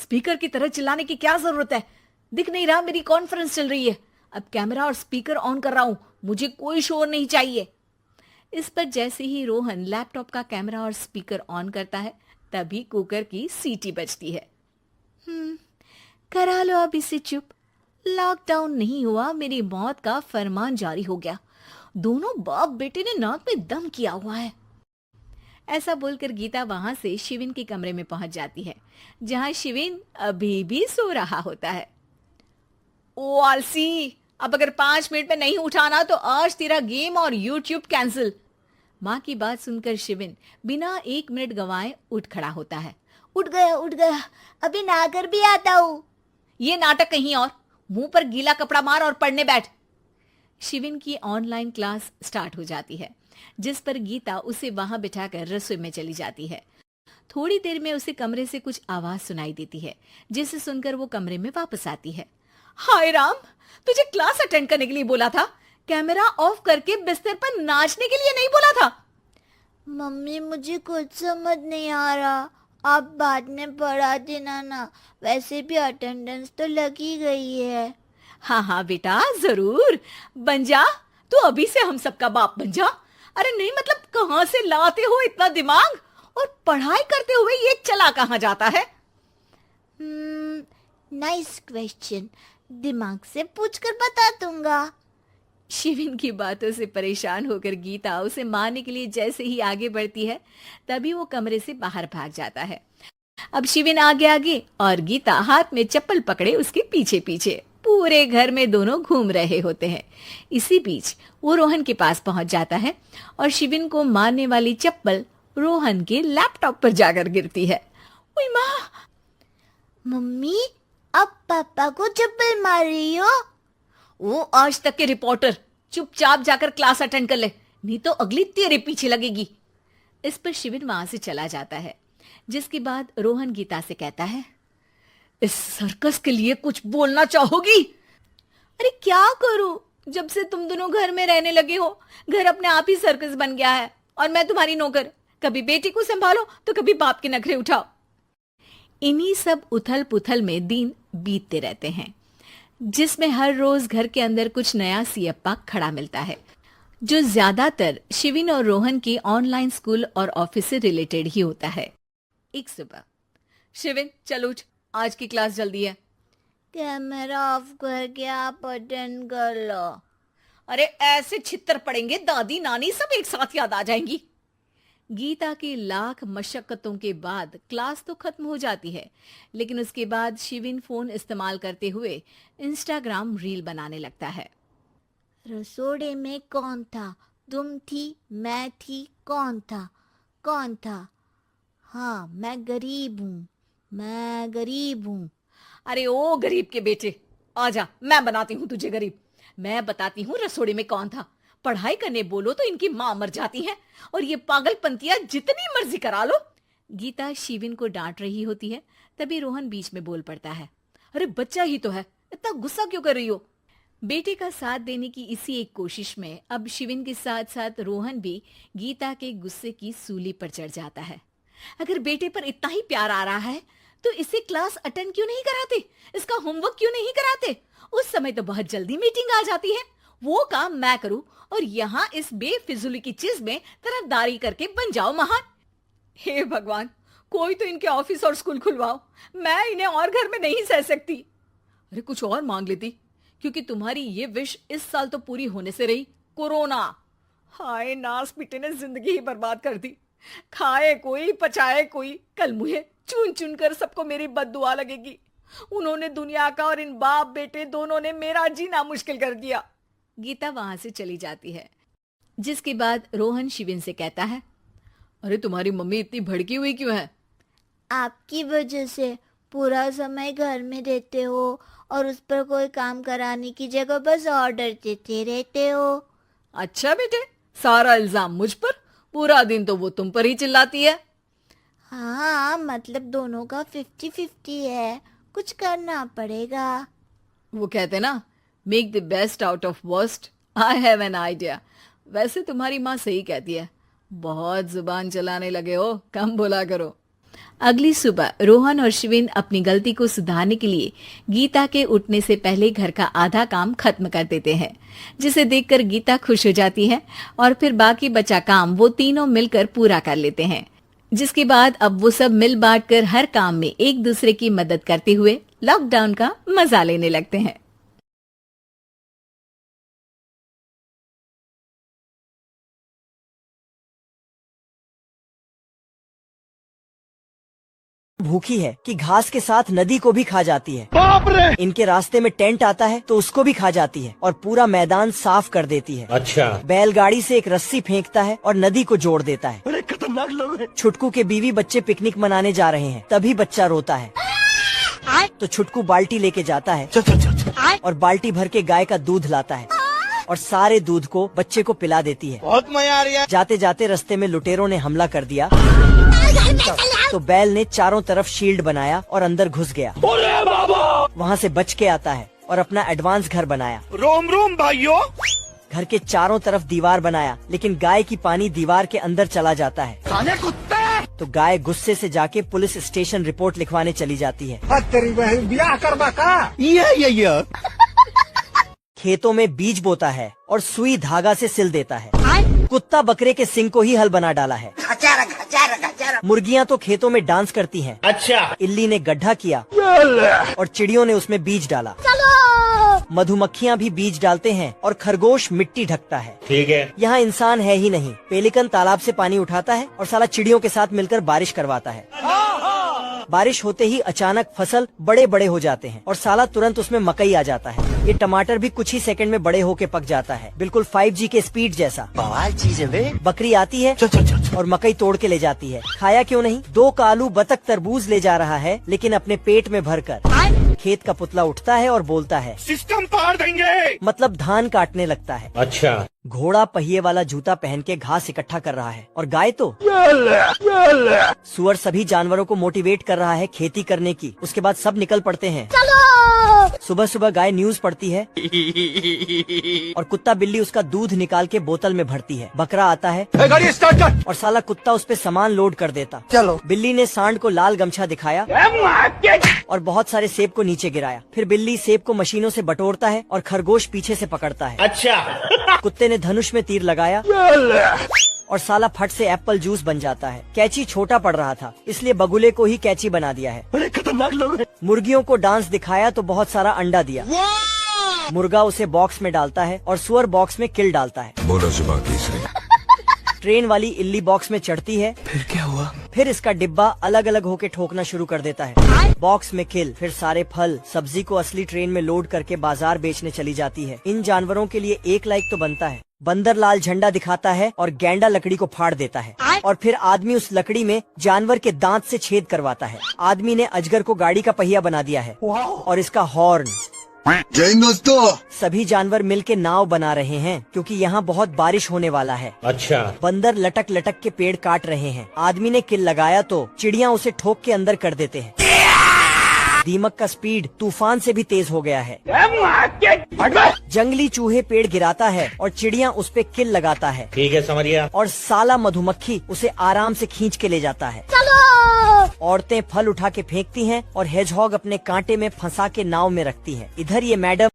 Speaker की तरह चिल्लाने की क्या जरूरत है? दिख नहीं रहा मेरी कॉन्फ्रेंस चल रही है? अब कैमरा और स्पीकर ऑन कर रहा हूं, मुझे कोई शोर नहीं चाहिए। इस पर जैसे ही रोहन लैपटॉप का कैमरा और स्पीकर ऑन करता है, तभी कुकर की सीटी बजती है। करा लो अब इसे चुप। लॉकडाउन नहीं हुआ, मेरी मौत का फरमान जारी हो गया। दोनों बाप बेटे ने नाक में दम किया हुआ है। ऐसा बोलकर गीता वहां से शिविन के कमरे में पहुंच जाती है, जहां शिविन अभी भी सो रहा होता है। ओ आलसी, अब अगर 5 मिनट में नहीं उठाना तो आज तेरा गेम और यूट्यूब कैंसिल। माँ की बात सुनकर शिविन बिना 1 मिनट गंवाए उठ खड़ा होता है। उठ गया, अभी नहाकर भी आता हूँ। ये नाटक कहीं और, मुंह पर गीला कपड़ा मार और पढ़ने बैठ। शिविन की ऑनलाइन क्लास स्टार्ट हो जाती है, जिस पर गीता उसे वहां बिठाकर रसोई में चली जाती है। थोड़ी देर में उसे कमरे से कुछ आवाज सुनाई देती है, जिसे सुनकर वो कमरे में वापस आती है। हाय राम, तुझे क्लास अटेंड करने के लिए बोला था, कैमरा ऑफ करके बिस्तर पर नाचने के लिए नहीं बोला था। मम्मी मुझे कुछ समझ नहीं आ रहा, आप बाद में पढ़ा देना ना, वैसे भी अटेंडेंस तो लगी गई है। हाँ हाँ बेटा, जरूर बन जा, तू अभी से हम सबका बाप बन जा। अरे नहीं मतलब कहां से लाते हो इतना दिमाग, और पढ़ाई करते हुए ये चला कहां जाता है? नाइस क्वेश्चन, दिमाग से पूछकर बता दूंगा। शिविन की बातों से परेशान होकर गीता उसे मारने के लिए जैसे ही आगे बढ़ती है, तभी वो कमरे से बाहर भाग जाता है। अब शिविन आगे आगे और गीता हाथ में चप्पल पकड़े उसके पीछे पीछे पूरे घर में दोनों घूम रहे होते हैं। इसी बीच वो रोहन के पास पहुंच जाता है और शिविन को मारने वाली चप्पल रोहन के लैपटॉप पर जाकर गिरती है। ओए माँ! मम्मी, अब पापा को चप्पल मार रही हो? वो आज तक के रिपोर्टर, चुपचाप जाकर क्लास अटेंड कर ले, नहीं तो अगली तेरे पीछे लगेगी। इस पर शिविन वहां से चला जाता है, जिसके बाद रोहन गीता से कहता है, इस सर्कस के लिए कुछ बोलना चाहोगी? अरे क्या करूं, जब से तुम दोनों घर में रहने लगे हो, घर अपने आप ही सर्कस बन गया है और मैं तुम्हारी नौकर। कभी बेटी को संभालो तो कभी बाप के नखरे उठाओ। इन्हीं सब उथल पुथल में दिन बीतते रहते हैं, जिसमें हर रोज घर के अंदर कुछ नया सियप्पा खड़ा मिलता है, जो ज्यादातर शिविन और रोहन के ऑनलाइन स्कूल और ऑफिस से रिलेटेड ही होता है। एक सुबह, शिविन चल उठ, आज की क्लास जल्दी है। कैमरा ऑफ करके आप अटेंड कर लो। अरे ऐसे छित्तर पड़ेंगे, दादी नानी सब एक साथ याद आ जाएंगी। गीता की लाख मशक्कतों के बाद क्लास तो खत्म हो जाती है, लेकिन उसके बाद शिविन फोन इस्तेमाल करते हुए इंस्टाग्राम रील बनाने लगता है। रसोड़े में कौन था? तुम थी, मैं थी, कौन था? कौन था? हाँ, मैं गरीब हूँ। अरे ओ गरीब के बेटे, आजा, मैं बनाती हूँ तुझे गरीब। मैं बताती हूँ रसोड़े में कौन था। पढ़ाई करने बोलो तो इनकी माँ मर जाती है, और ये पागलपंतियां जितनी मर्जी करा लो। गीता शिविन को डांट रही होती है, तभी रोहन बीच में बोल पड़ता है। अरे बच्चा ही तो है, इतना गुस्सा क्यों कर रही हो? बेटे का साथ देने की इसी एक कोशिश में अब शिविन के साथ साथ रोहन भी गीता के गुस्से की सूली पर चढ़ जाता है। अगर बेटे पर इतना ही प्यार आ रहा है तो इसे क्लास अटेंड क्यों नहीं कराते, इसका होमवर्क क्यों नहीं कराते? उस समय तो बहुत जल्दी मीटिंग आ जाती है, वो काम मैं करूं और यहाँ इस बेफिजुली की चीज में तरफदारी करके बन जाओ महान। हे भगवान, कोई तो इनके ऑफिस और स्कूल खुलवाओ, मैं इन्हें और घर में नहीं सह सकती। अरे कुछ और मांग लेती, क्योंकि तुम्हारी ये विश इस साल तो पूरी होने से रही, कोरोना। हाय नास बेटे ने जिंदगी ही बर्बाद कर दी। खाए कोई पचाए कोई, कल मुझे चुन चुन कर सबको मेरी बद्दुआ लगेगी। उन्होंने दुनिया का और इन बाप बेटे दोनों ने मेरा जीना मुश्किल कर दिया। गीता वहां से चली जाती है, जिसके बाद रोहन शिविन से कहता है, अरे तुम्हारी मम्मी इतनी भड़की हुई क्यों है? आपकी वजह से पूरा समय घर में रहते हो और उस पर कोई काम कराने की जगह बस ऑर्डर देते रहते हो। अच्छा बेटे, सारा इल्जाम मुझ पर? पूरा दिन तो वो तुम पर ही चिल्लाती है। हाँ, मतलब दोनों का 50-50 है, कुछ करना पड़ेगा। वो कहते ना, make the best out of worst. I have an idea. वैसे तुम्हारी माँ सही कहती है, बहुत जुबान चलाने लगे हो, कम बोला करो। अगली सुबह रोहन और शिवेन अपनी गलती को सुधारने के लिए गीता के उठने से पहले घर का आधा काम खत्म कर देते हैं, जिसे देखकर गीता खुश हो जाती है और फिर बाकी बचा काम वो तीनों मिलकर पूरा कर लेते हैं। जिसके बाद अब वो सब मिल बांट कर हर काम में एक दूसरे की मदद करते हुए लॉकडाउन का मजा लेने लगते हैं। भूखी है कि घास के साथ नदी को भी खा जाती है। बाप रे! इनके रास्ते में टेंट आता है तो उसको भी खा जाती है और पूरा मैदान साफ कर देती है। अच्छा। बैलगाड़ी से एक रस्सी फेंकता है और नदी को जोड़ देता है। अरे खतरनाक लोग हैं। छुटकू के बीवी बच्चे पिकनिक मनाने जा रहे हैं, तभी बच्चा रोता है तो छुटकू बाल्टी लेके जाता है और बाल्टी भर के गाय का दूध लाता है और सारे दूध को बच्चे को पिला देती है। बहुत मजा आ रही है। जाते जाते रास्ते में लुटेरों ने हमला कर दिया तो बैल ने चारों तरफ शील्ड बनाया और अंदर घुस गया। वहाँ से बच के आता है और अपना एडवांस घर बनाया। रोम रोम भाइयों। घर के चारों तरफ दीवार बनाया, लेकिन गाय की पानी दीवार के अंदर चला जाता है। काले कुत्ते! तो गाय गुस्से से जाके पुलिस स्टेशन रिपोर्ट लिखवाने चली जाती है। तेरी बहन ब्याह करवा का? ये। खेतों में बीज बोता है और सुई धागा से सिल देता है। कुत्ता बकरे के सिंग को ही हल बना डाला है। मुर्गियाँ तो खेतों में डांस करती हैं। अच्छा। इल्ली ने गड्ढा किया और चिड़ियों ने उसमें बीज डाला। मधुमक्खियाँ भी बीज डालते हैं और खरगोश मिट्टी ढकता है। ठीक है। यहाँ इंसान है ही नहीं। पेलिकन तालाब से पानी उठाता है और साला चिड़ियों के साथ मिलकर बारिश करवाता है। बारिश होते ही अचानक फसल बड़े बड़े हो जाते हैं और साला तुरंत उसमें मकई आ जाता है। ये टमाटर भी कुछ ही सेकंड में बड़े होके पक जाता है, बिल्कुल 5G के स्पीड जैसा। बवाल चीज है बे। बकरी आती है और मकई तोड़ के ले जाती है। खाया क्यों नहीं? 2 कालू बतख तरबूज ले जा रहा है, लेकिन अपने पेट में भरकर। खेत का पुतला उठता है और बोलता है, सिस्टम पार देंगे। मतलब धान काटने लगता है। अच्छा। घोड़ा पहिए वाला जूता पहन के घास इकट्ठा कर रहा है और गाय तो सुअर सभी जानवरों को मोटिवेट कर रहा है खेती करने की। उसके बाद सब निकल पड़ते हैं। सुबह सुबह गाय न्यूज पढ़ती है और कुत्ता बिल्ली उसका दूध निकाल के बोतल में भरती है। बकरा आता है गाड़ी स्टार्ट कर और साला कुत्ता उस पे सामान लोड कर देता। चलो। बिल्ली ने सांड को लाल गमछा दिखाया और बहुत सारे सेब को नीचे गिराया। फिर बिल्ली सेब को मशीनों से बटोरता है और खरगोश पीछे से पकड़ता है। अच्छा। कुत्ते ने धनुष में तीर लगाया और साला फट से एप्पल जूस बन जाता है। कैची छोटा पड़ रहा था, इसलिए बगुले को ही कैची बना दिया है। बड़े खतरनाक लोग हैं। मुर्गियों को डांस दिखाया तो बहुत सारा अंडा दिया। मुर्गा उसे बॉक्स में डालता है और सुअर बॉक्स में किल डालता है। बोलो जुबान तीसरी। ट्रेन वाली इल्ली बॉक्स में चढ़ती है। फिर क्या हुआ? फिर इसका डिब्बा अलग अलग होके ठोकना शुरू कर देता है। बॉक्स में किल। फिर सारे फल सब्जी को असली ट्रेन में लोड करके बाजार बेचने चली जाती है। इन जानवरों के लिए 1 लाइक तो बनता है। बंदर लाल झंडा दिखाता है और गैंडा लकड़ी को फाड़ देता है और फिर आदमी उस लकड़ी में जानवर के दांत से छेद करवाता है। आदमी ने अजगर को गाड़ी का पहिया बना दिया है और इसका हॉर्न। जय दोस्तों। सभी जानवर मिलके नाव बना रहे हैं क्योंकि यहाँ बहुत बारिश होने वाला है। अच्छा। बंदर लटक लटक के पेड़ काट रहे हैं। आदमी ने किल लगाया तो चिड़िया उसे ठोक के अंदर कर देते हैं। दीमक का स्पीड तूफान से भी तेज हो गया है। जंगली चूहे पेड़ गिराता है और चिड़िया उस पे किल लगाता है। ठीक है, समझ गया। और साला मधुमक्खी उसे आराम से खींच के ले जाता है। औरतें फल उठा के फेंकती हैं और हेजहॉग अपने कांटे में फंसा के नाव में रखती हैं। इधर ये मैडम